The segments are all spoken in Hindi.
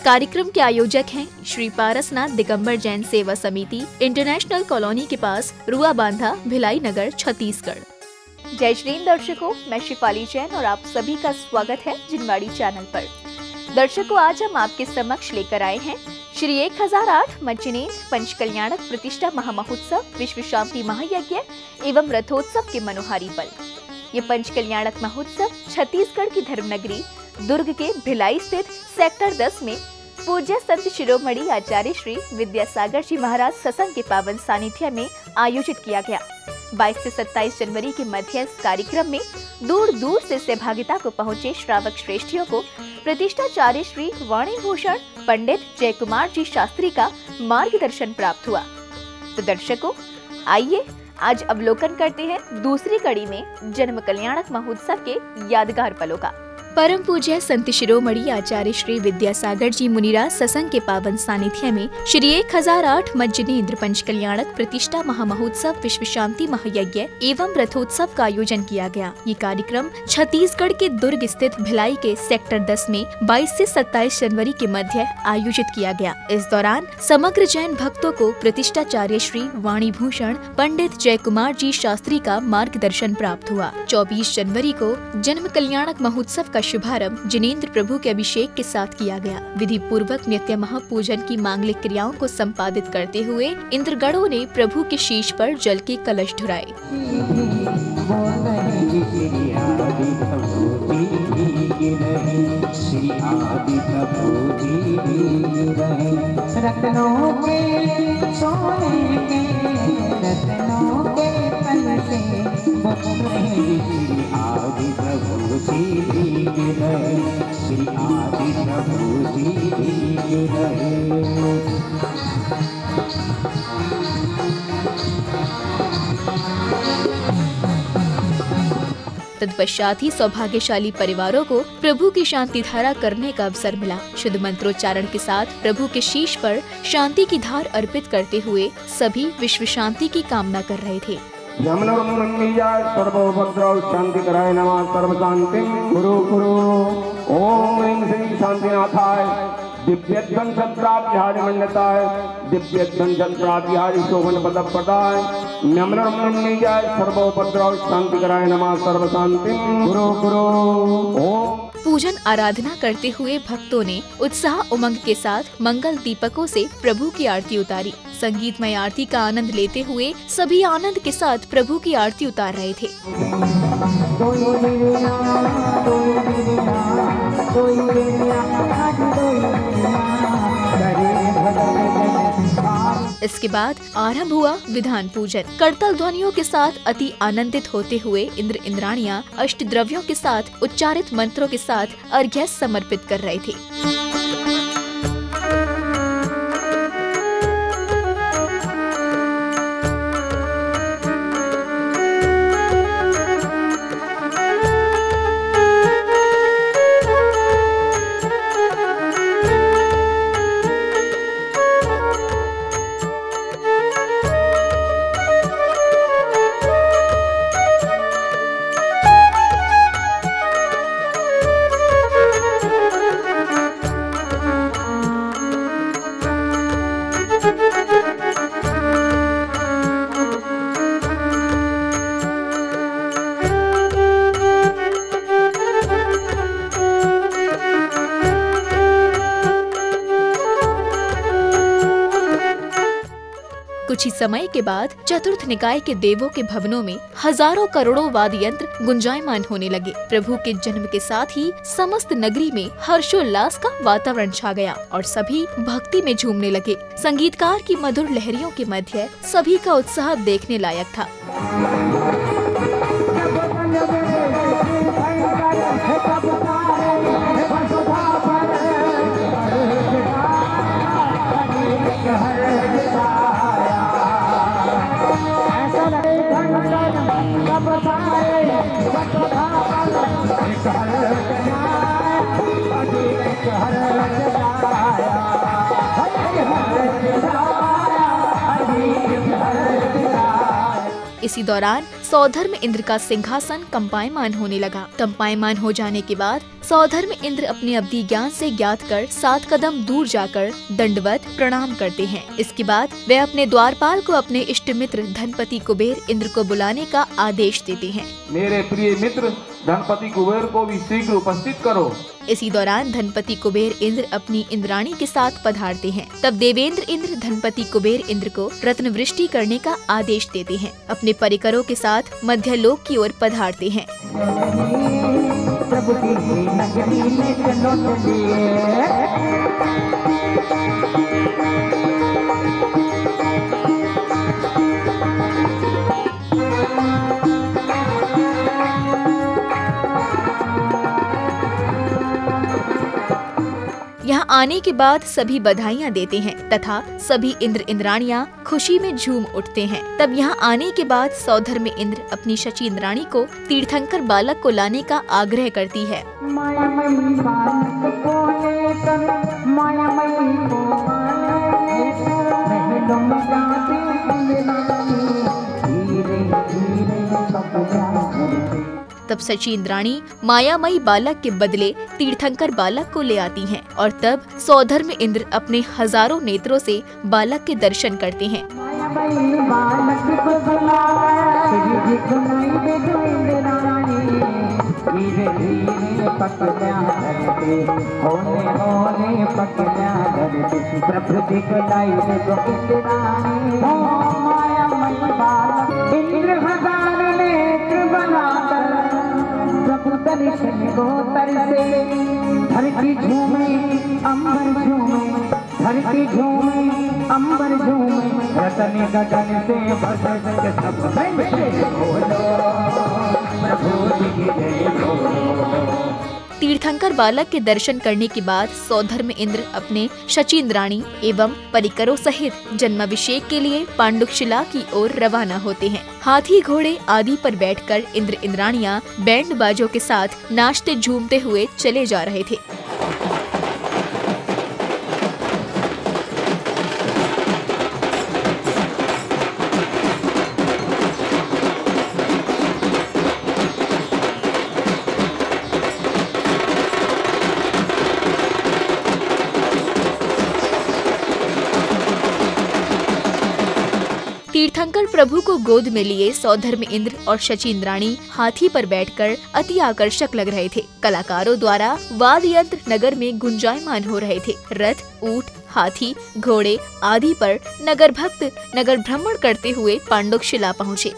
कार्यक्रम के आयोजक हैं श्री पारसनाथ दिगंबर जैन सेवा समिति, इंटरनेशनल कॉलोनी के पास, रुआ बांधा, भिलाई नगर, छत्तीसगढ़। जय श्री दर्शकों, मैं शिफाली जैन और आप सभी का स्वागत है जिनवाड़ी चैनल पर। दर्शकों, आज हम आपके समक्ष लेकर आए हैं श्री 1008 मज्जनेन्द्र पंचकल्याणक प्रतिष्ठा महामहोत्सव विश्व शांति महायज्ञ एवं रथोत्सव के मनोहारी पल। ये पंचकल्याणक महोत्सव छत्तीसगढ़ की धर्मनगरी दुर्ग के भिलाई स्थित सेक्टर 10 में पूज्य संत शिरोमणि आचार्य श्री विद्यासागर जी महाराज सत्संग के पावन सानिध्य में आयोजित किया गया। 22 से 27 जनवरी के मध्य इस कार्यक्रम में दूर दूर से सहभागिता को पहुँचे श्रावक श्रेष्ठियों को प्रतिष्ठाचार्य श्री वाणी भूषण पंडित जय कुमार जी शास्त्री का मार्गदर्शन प्राप्त हुआ। तो दर्शकों, आइए आज अवलोकन करते हैं दूसरी कड़ी में जन्म कल्याणक महोत्सव के यादगार पलों का। परम पूज्य संत शिरोमणि आचार्य श्री विद्यासागर जी मुनिराज सत्संग के पावन सानिध्य में श्री 1008 मज्जनेन्द्र पंचकल्याणक प्रतिष्ठा महामहोत्सव विश्व शांति महायज्ञ एवं रथोत्सव का आयोजन किया गया। ये कार्यक्रम छत्तीसगढ़ के दुर्ग स्थित भिलाई के सेक्टर 10 में 22 से 27 जनवरी के मध्य आयोजित किया गया। इस दौरान समग्र जैन भक्तों को प्रतिष्ठाचार्य श्री वाणी भूषण पंडित जय कुमार जी शास्त्री का मार्गदर्शन प्राप्त हुआ। 24 जनवरी को जन्म कल्याणक महोत्सव का शुभारंभ जिनेन्द्र प्रभु के अभिषेक के साथ किया गया। विधि पूर्वक नित्य महापूजन की मांगलिक क्रियाओं को संपादित करते हुए इंद्रगणों ने प्रभु के शीश पर जल के कलश ढुराए। तत्पश्चात ही सौभाग्यशाली परिवारों को प्रभु की शांति धारा करने का अवसर मिला। शुद्ध मंत्रोच्चारण के साथ प्रभु के शीश पर शांति की धार अर्पित करते हुए सभी विश्व शांति की कामना कर रहे थे। शांति कराय नमः सर्व शांति गुरु गुरु ओम श्री शांतिनाथाय दिव्यध्वन छत्राभिहारी मंडताय दिव्यध्वन छत्राभिहारी शोभन पद प्रदाय नम्रमणीयाय सर्वोपद्रव शांति कराय नमः सर्व शांति गुरु गुरु ओम। पूजन आराधना करते हुए भक्तों ने उत्साह उमंग के साथ मंगल दीपकों से प्रभु की आरती उतारी। संगीतमय आरती का आनंद लेते हुए सभी आनंद के साथ प्रभु की आरती उतार रहे थे। इसके बाद आरंभ हुआ विधान पूजन। करतल ध्वनियों के साथ अति आनंदित होते हुए इंद्र इंद्राणियां अष्ट द्रव्यों के साथ उच्चारित मंत्रों के साथ अर्घ्य समर्पित कर रहे थे। कुछ ही समय के बाद चतुर्थ निकाय के देवों के भवनों में हजारों करोड़ों वाद्य यंत्र गुंजायमान होने लगे। प्रभु के जन्म के साथ ही समस्त नगरी में हर्षोल्लास का वातावरण छा गया और सभी भक्ति में झूमने लगे। संगीतकार की मधुर लहरियों के मध्य सभी का उत्साह देखने लायक था। इसी दौरान सौधर्म इंद्र का सिंहासन कंपायमान होने लगा। कंपायमान हो जाने के बाद सौधर्म इंद्र अपने अवधि ज्ञान से ज्ञात कर 7 कदम दूर जाकर दंडवत प्रणाम करते हैं। इसके बाद वे अपने द्वारपाल को अपने इष्ट मित्र धनपति कुबेर इंद्र को बुलाने का आदेश देते हैं। मेरे प्रिय मित्र धनपति कुबेर को भी शीघ्र उपस्थित करो। इसी दौरान धनपति कुबेर इंद्र अपनी इंद्राणी के साथ पधारते हैं। तब देवेंद्र इंद्र धनपति कुबेर इंद्र को रत्न वृष्टि करने का आदेश देते हैं। अपने परिकरों के साथ मध्यलोक की ओर पधारते हैं। यहाँ आने के बाद सभी बधाइयाँ देते हैं तथा सभी इंद्र इंद्राणियाँ खुशी में झूम उठते हैं। तब यहाँ आने के बाद सौधर्म इंद्र अपनी शची इंद्राणी को तीर्थंकर बालक को लाने का आग्रह करती है। तब शची इंद्राणी मायामयी बालक के बदले तीर्थंकर बालक को ले आती हैं और तब सौधर्म इंद्र अपने हजारों नेत्रों से बालक के दर्शन करते हैं। धरती झूमे अंबर झूमे, धरती झूमे अंबर झूमे, रतन गगन से बरस के सब बंदे बोलो प्रभु जी की जय बोलो। तीर्थंकर बालक के दर्शन करने के बाद सौधर्म इंद्र अपने शची इंद्राणी एवं परिकरों सहित जन्माभिषेक के लिए पांडुकशिला की ओर रवाना होते हैं। हाथी घोड़े आदि पर बैठकर इंद्र इंद्राणियां बैंड बाजों के साथ नाचते झूमते हुए चले जा रहे थे। तीर्थंकर प्रभु को गोद में लिए सौधर्म इंद्र और शची इंद्राणी हाथी पर बैठकर अति आकर्षक लग रहे थे। कलाकारों द्वारा वाद्य यंत्र नगर में गुंजायमान हो रहे थे। रथ, ऊंट, हाथी, घोड़े आदि पर नगर भक्त नगर भ्रमण करते हुए पांडुकशिला पहुँचे।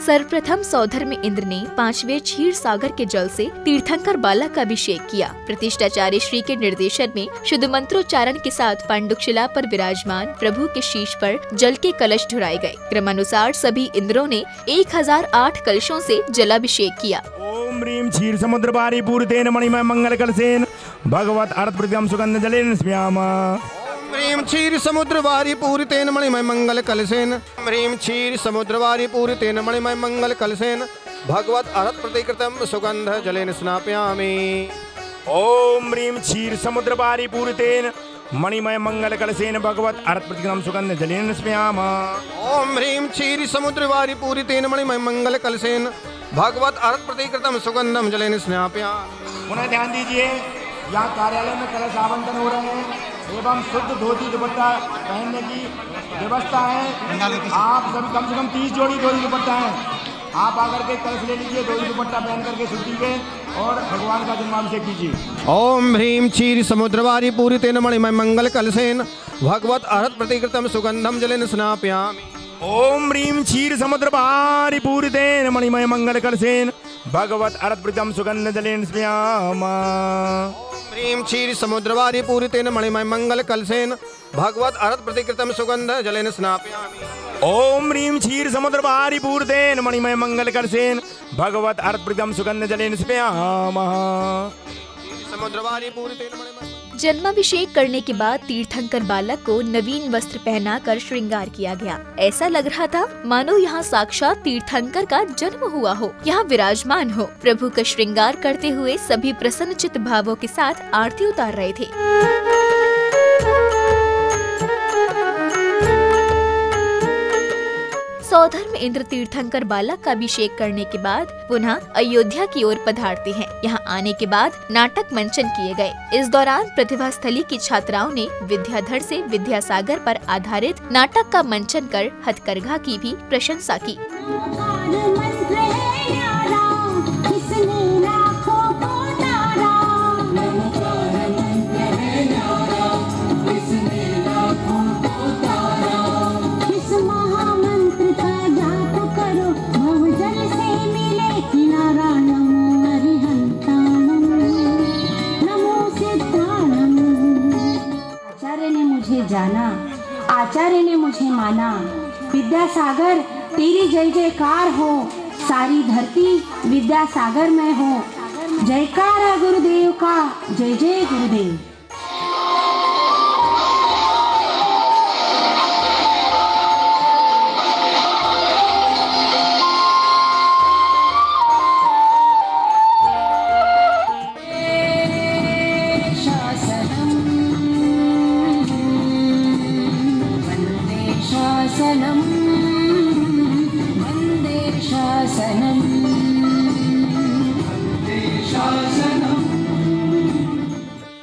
सर्वप्रथम सौधर्म इंद्र ने 5वें क्षीर सागर के जल से तीर्थंकर बालक का अभिषेक किया। प्रतिष्ठाचार्य श्री के निर्देशन में शुद्ध मंत्रोच्चारण के साथ पांडुकशिला पर विराजमान प्रभु के शीश पर जल के कलश ढुराए गए। क्रमानुसार सभी इंद्रों ने 1008 कलशों से जलाभिषेक किया। ओम ह्रीं क्षीर समुद्र पारी पूरितेन मणिमय मंगल कलशेन भगवत अर्थ प्रतिम सुगंध जलेन स्मयामा। ह्रीं क्षीर समुद्रवारी पूरितेन मणिमय मंगल कलशेन, ह्रीं क्षीर समुद्रवारी पूरितेन मणिमय मंगल कलशेन भगवत अर्थ प्रतिकृतम सुगंध जलेन स्नापयामि। ओम ह्रीं क्षीर समुद्र पारी पूरितेन मणिमय मंगल कलशेन भगवत अर्थ प्रतिकृतम सुगंध जलेन स्मयामा। ओम ह्रीं क्षीर समुद्रवारी पूरितेन मणिमय मंगल कलशेन भगवत अर्थ प्रतिकृतम सुगंधम जलेन स्नापयामि। पुनः ध्यान दीजिए, यहाँ कार्यालय में कलश आवंटन हो रहे हैं एवं शुद्ध धोती दुपट्टा पहनने की व्यवस्था है। आप सभी कम से कम 30 जोड़ी धोती दुपट्टा है। आप आकर के कलश ले लीजिए, धोती दुपट्टा पहन करके शुद्धि के और भगवान का जन्माभिषेक कीजिए। ओम ह्रीं क्षीर समुद्रवारी पूरितेन मणिमय मंगल कलशेन भगवत अर्हत प्रतिकृतं सुगंधम जलेन स्नापयामि। ओम ह्रीं क्षीर समुद्र भारी पूरितेन मणिमय मंगल कलशेन भगवत अर्हत प्रतिकृतं सुगंध जलेन स्नापयामि। ह्रीं क्षीर समुद्रवारी पूरितेन मणिमय मंगल कलशेन भगवत अर्हत प्रतिकृतं सुगंध जलेन स्नापयामि। ओम ह्रीं क्षीर समुद्र भारी पूरितेन मणिमय मंगल कलशेन भगवत अर्हत प्रतिकृतं सुगंध जलेन स्नापयामि। समुद्रवारी पूरितेन मणिमय। जन्माभिषेक करने के बाद तीर्थंकर बालक को नवीन वस्त्र पहनाकर श्रृंगार किया गया। ऐसा लग रहा था मानो यहाँ साक्षात तीर्थंकर का जन्म हुआ हो, यहाँ विराजमान हो। प्रभु का श्रृंगार करते हुए सभी प्रसन्नचित्त भावों के साथ आरती उतार रहे थे। सौधर्म इंद्र तीर्थंकर बालक का अभिषेक करने के बाद पुनः अयोध्या की ओर पधारते हैं। यहाँ आने के बाद नाटक मंचन किए गए। इस दौरान प्रतिभा स्थली की छात्राओं ने विद्याधर से विद्यासागर पर आधारित नाटक का मंचन कर हथकरघा की भी प्रशंसा की। जाना, आचार्य ने मुझे माना। विद्यासागर तेरी जय जयकार हो, सारी धरती विद्यासागर में हो। जयकारा गुरुदेव का, जय जय गुरुदेव।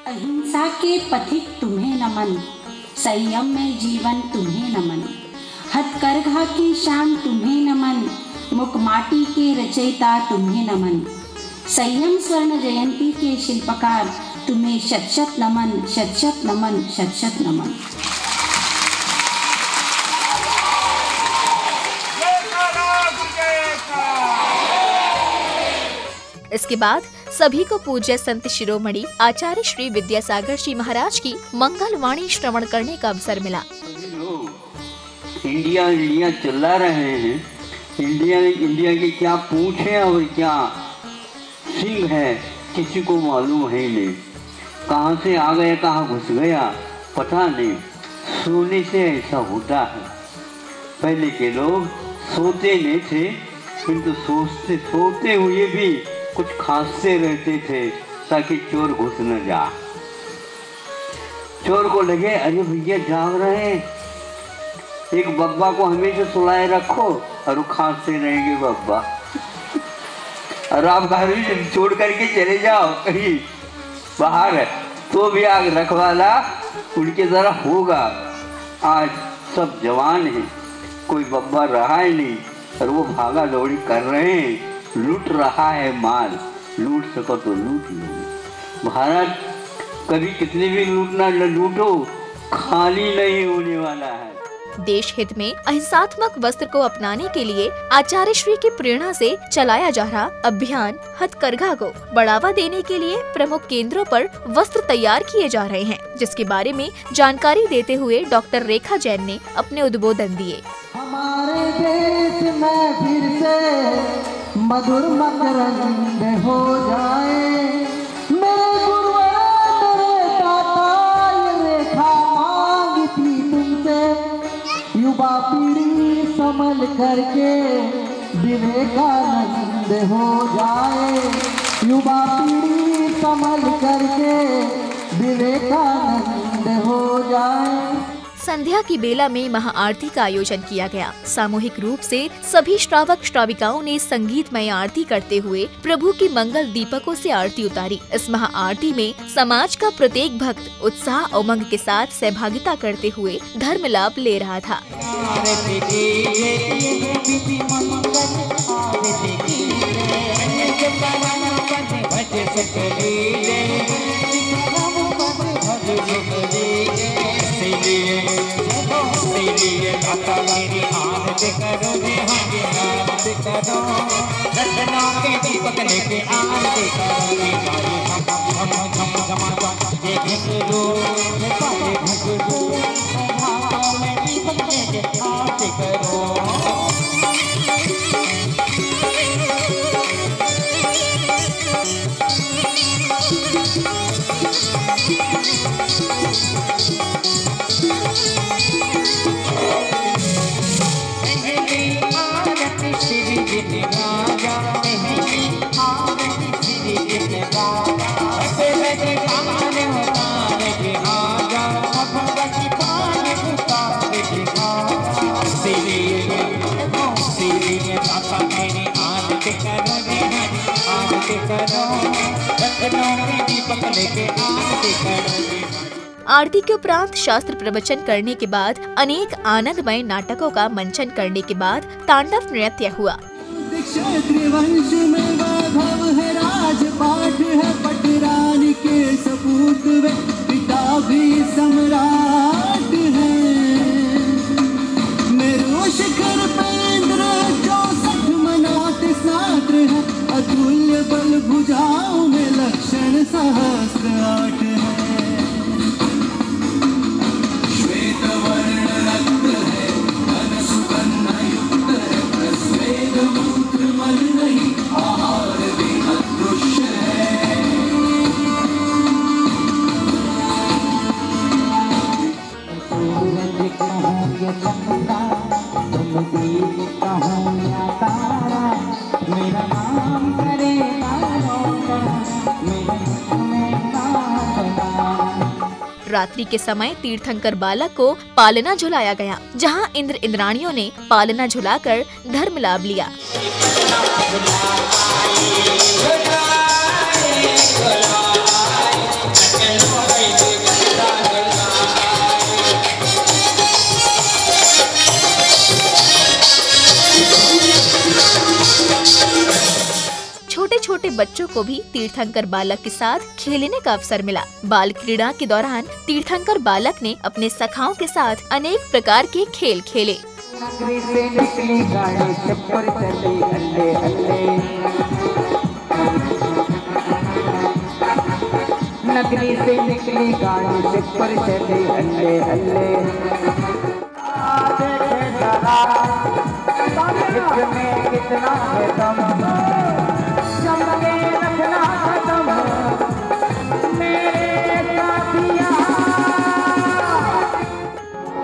अहिंसा के पथिक तुम्हें नमन, संयम में जीवन तुम्हें नमन। हथकरघा की शान तुम्हें नमन, मुकमाटी के रचयिता तुम्हें नमन। संयम स्वर्ण जयंती के शिल्पकार तुम्हें शत शत नमन, शत शत नमन, शत शत नमन। इसके बाद सभी को पूज्य संत शिरोमणि आचार्य श्री विद्यासागर जी महाराज की मंगल वाणी श्रवण करने का अवसर मिला। इंडिया चला रहे हैं। इंडिया की क्या पूंछ है और क्या सिंह है किसी को मालूम है नहीं। कहाँ से आ गया कहाँ घुस गया पता नहीं। सोने से ऐसा होता है। पहले के लोग सोते नहीं थे किंतु सोते हुए भी कुछ खांसते रहते थे ताकि चोर घुस न जा। चोर को लगे अरे भैया जाग रहे हैं, एक बब्बा को हमेशा सुलाए रखो और वो खांसते रहेंगे बब्बा। और आप घर भी छोड़ करके चले जाओ कहीं बाहर तो भी आग रखवाला उनके जरा होगा। आज सब जवान हैं, कोई बब्बा रहा ही नहीं और वो भागा दौड़ी कर रहे हैं। लूट रहा है माल, लूट सको तो लूट लो। भारत कभी कितने भी लूटना लूटो खाली नहीं होने वाला है। देश हित में अहिंसात्मक वस्त्र को अपनाने के लिए आचार्य श्री की प्रेरणा से चलाया जा रहा अभियान हथकरघा को बढ़ावा देने के लिए प्रमुख केंद्रों पर वस्त्र तैयार किए जा रहे हैं, जिसके बारे में जानकारी देते हुए डॉक्टर रेखा जैन ने अपने उद्बोधन दिए। हमारे देश में फिर से मधुर मकरंद हो जाए, मेरे गुरुवर मेरे दाता ये रेखा मांगी थी तुमसे। युवा पीढ़ी संभल करके विवेकानंद हो जाए, युवा पीढ़ी संभल करके विवेकानंद हो जाए। संध्या की बेला में महाआरती का आयोजन किया गया। सामूहिक रूप से सभी श्रावक श्राविकाओं ने संगीतमय आरती करते हुए प्रभु की मंगल दीपकों से आरती उतारी। इस महाआरती में समाज का प्रत्येक भक्त उत्साह उमंग के साथ सहभागिता करते हुए धर्म लाभ ले रहा था। इसलिए लेके आरती करोगे हम झम झमाता ये घुंघरू ये सारे घुंघरू हाथों में दीपक लेके आरती करो। आरती के उपरांत शास्त्र प्रवचन करने के बाद अनेक आनंदमय नाटकों का मंचन करने के बाद तांडव नृत्य हुआ। वंश में वैभव है, राजपाट है, पटरानी के सपूत वे पिता भी सम्राट है। मेरू शिखर पे इंद्र 64 मनात स्नात्र है, अतुल्य बल भुजाओं में लक्षण सहस्त्र 8 है। रात्रि के समय तीर्थंकर बालक को पालना झुलाया गया, जहां इंद्र इंद्राणियों ने पालना झुलाकर धर्म लाभ लिया। छोटे छोटे बच्चों को भी तीर्थंकर बालक के साथ खेलने का अवसर मिला। बाल क्रीड़ा के दौरान तीर्थंकर बालक ने अपने सखाओं के साथ अनेक प्रकार के खेल खेले। नगरी से निकली गाड़ी छप्पर चली अल्ले अल्ले, नगरी से निकली गाड़ी छप्पर चली अल्ले अल्ले। देखे जरा इसमें कितना है दम, चमके रखना खत्म मेरे साथिया।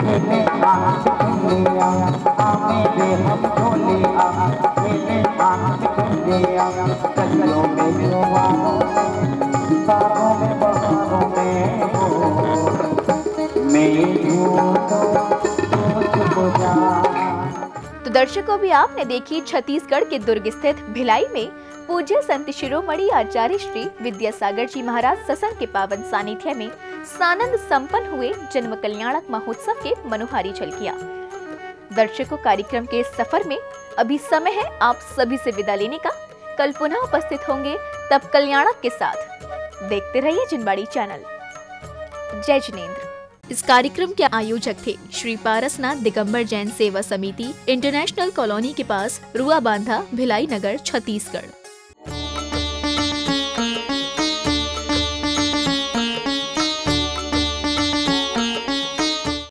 खेले आँख खुलिया आमे हम खोलिया, खेले आँख खुलिया कलियों में युवाओं बागों में बहारों में हो मैं तो दर्शकों, भी आपने देखी छत्तीसगढ़ के दुर्ग स्थित भिलाई में पूज्य संत शिरोमणि आचार्य श्री विद्यासागर जी महाराज सत्संग के पावन सानिध्य में सानंद संपन्न हुए जन्म कल्याणक महोत्सव के मनोहारी झलकियां। दर्शकों, कार्यक्रम के सफर में अभी समय है आप सभी से विदा लेने का। कल पुनः उपस्थित होंगे तब कल्याणक के साथ। देखते रहिए जिनवाड़ी चैनल। जय जिनेंद्र। इस कार्यक्रम के आयोजक थे श्री पारसनाथ दिगंबर जैन सेवा समिति, इंटरनेशनल कॉलोनी के पास, रुआ बांधा, भिलाई नगर, छत्तीसगढ़।